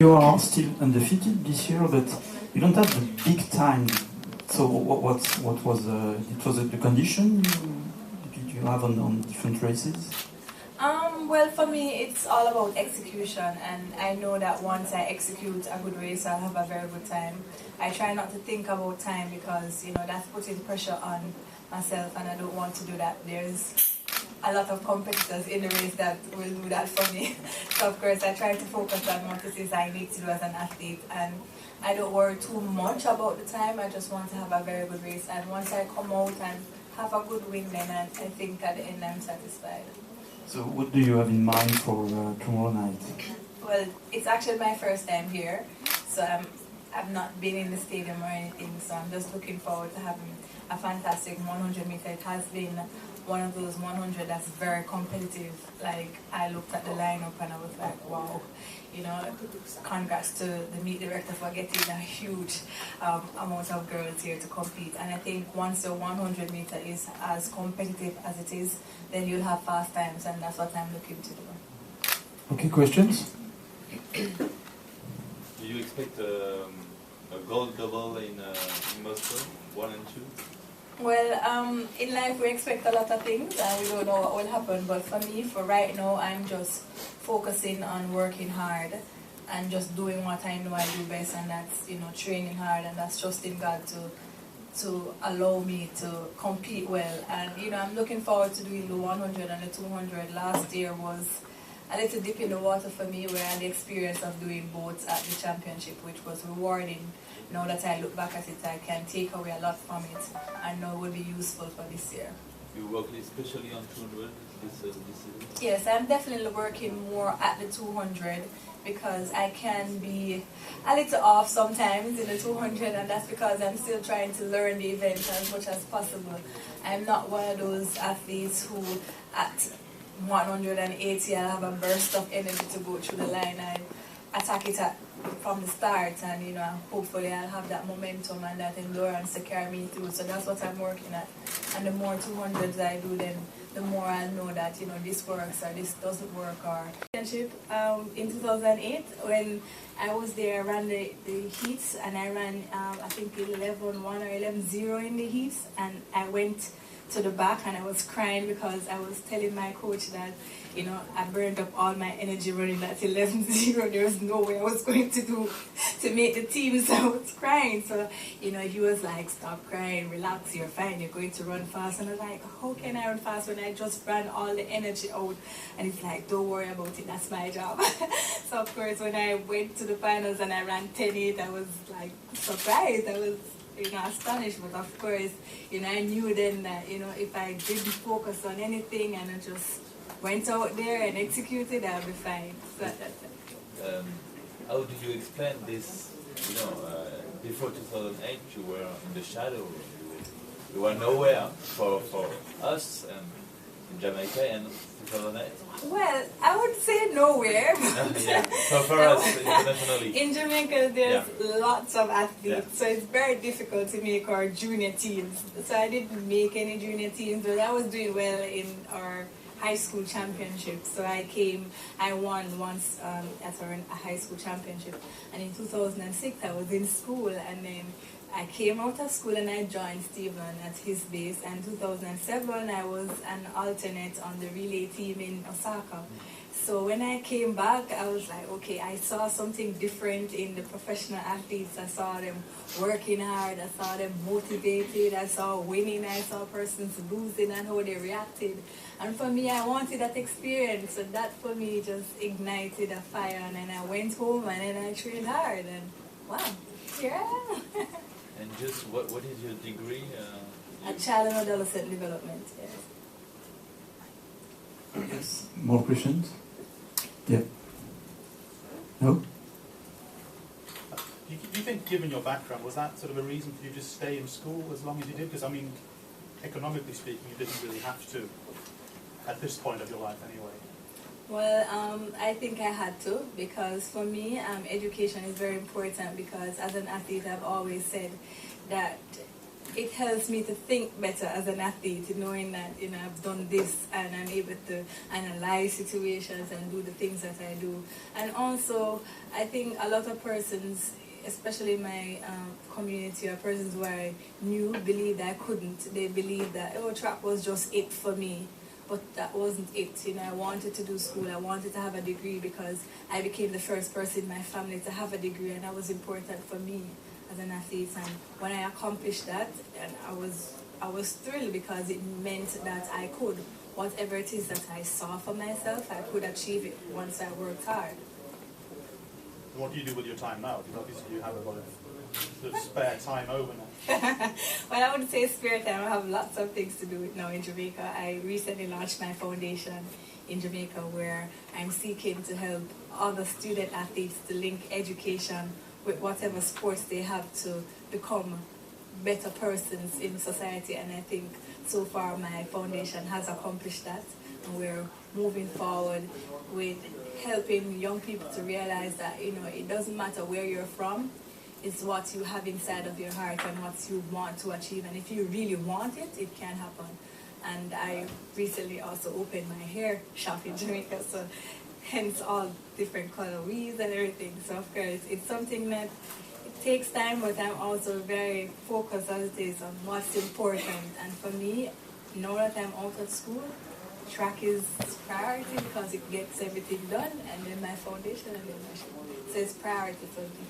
You are still undefeated this year, but you don't have the big time. So what was the condition you have on different races? Well, for me, it's all about execution, and I know that once I execute a good race, I'll have a very good time. I try not to think about time because, that's putting pressure on myself, and I don't want to do that. There's a lot of competitors in the race that will do that for me. So, of course, I try to focus on what it is I need to do as an athlete, and I don't worry too much about the time. I just want to have a very good race, and once I come out and have a good win, then I think at the end I'm satisfied. So what do you have in mind for tomorrow night? Well, it's actually my first time here, so I've not been in the stadium or anything, so I'm just looking forward to having a fantastic 100 meter. It has been one of those 100 that's very competitive. Like, I looked at the lineup and I was like, wow, congrats to the meet director for getting a huge amount of girls here to compete. And I think once the 100 meter is as competitive as it is, then you'll have fast times, and that's what I'm looking to do. Okay, questions? Do you expect a gold double in Moscow, 1 and 2? Well, in life we expect a lot of things and we don't know what will happen, but for me, for right now, I'm just focusing on working hard and just doing what I know I do best, and that's, training hard, and that's trusting God to allow me to compete well. And, I'm looking forward to doing the 100 and the 200. Last year was a little dip in the water for me, where I had the experience of doing both at the championship, which was rewarding. Now that I look back at it, I can take away a lot from it, and know it will be useful for this year. You work especially on 200 this season? Yes, I'm definitely working more at the 200 because I can be a little off sometimes in the 200, and that's because I'm still trying to learn the event as much as possible. I'm not one of those athletes who at 180 I'll have a burst of energy to go through the line. I attack it from the start, and hopefully I'll have that momentum and that endurance to carry me through. So that's what I'm working at. And the more 200s I do, then the more I'll know that this works or this doesn't work. Or championship in 2008, when I was there, I ran the heats, and I ran I think 11-1 or 11-0 in the heats, and I went to the back and I was crying because I was telling my coach that I burned up all my energy running that 11-0. There was no way I was going to make the team, so I was crying. So he was like, stop crying, relax, you're fine, you're going to run fast. And I was like, how can I run fast when I just ran all the energy out? And he's like, don't worry about it, that's my job. So of course when I went to the finals and I ran 10-8, I was like surprised. I was astonished, but of course, I knew then that, if I didn't focus on anything and I just went out there and executed, I'll be fine. So that's it. How did you explain this? Before 2008, you were in the shadow. You were nowhere for us in Jamaica in 2008. Well, I would say nowhere. But yeah. So for us, internationally. In Jamaica, there's lots of athletes, so it's very difficult to make our junior teams. So I didn't make any junior teams, but I was doing well in our high school championship. So I won once at a high school championship. And in 2006, I was in school, and then I came out of school and I joined Stephen at his base. And 2007, I was an alternate on the relay team in Osaka. So when I came back, I was like, okay, I saw something different in the professional athletes. I saw them working hard. I saw them motivated. I saw winning. I saw persons losing and how they reacted. And for me, I wanted that experience. So that for me just ignited a fire. And then I went home and then I trained hard. And wow, here I am. And just what is your degree? A child and adolescent development, yes. Yes. More questions? Yeah. No? Do you think, given your background, was that sort of a reason for you to stay in school as long as you did? Because, I mean, economically speaking, you didn't really have to, at this point of your life anyway. Well, I think I had to, because for me, education is very important, because as an athlete, I've always said that it helps me to think better as an athlete, knowing that I've done this and I'm able to analyze situations and do the things that I do. And also, I think a lot of persons, especially my community or persons who I knew, believed I couldn't. They believed that track was just it for me. But that wasn't it. I wanted to do school. I wanted to have a degree because I became the first person in my family to have a degree, and that was important for me as an athlete. And when I accomplished that, and I was thrilled because it meant that I could, whatever it is that I saw for myself, I could achieve it once I worked hard. What do you do with your time now? Because obviously you have a lot of sort of spare time over now. Well, I wouldn't say spare time. I have lots of things to do now in Jamaica. I recently launched my foundation in Jamaica where I'm seeking to help other student athletes to link education with whatever sports they have to become better persons in society. And I think so far my foundation has accomplished that. And we're moving forward with helping young people to realize that, it doesn't matter where you're from. It's what you have inside of your heart and what you want to achieve. And if you really want it, it can happen. And I recently also opened my hair shop in Jamaica, so hence all different color weaves and everything. So of course, it's something that it takes time, but I'm also very focused as it is on what's important. And for me, now that I'm out of school, track is priority because it gets everything done, and then my foundation and then my shop. So it's priority for me.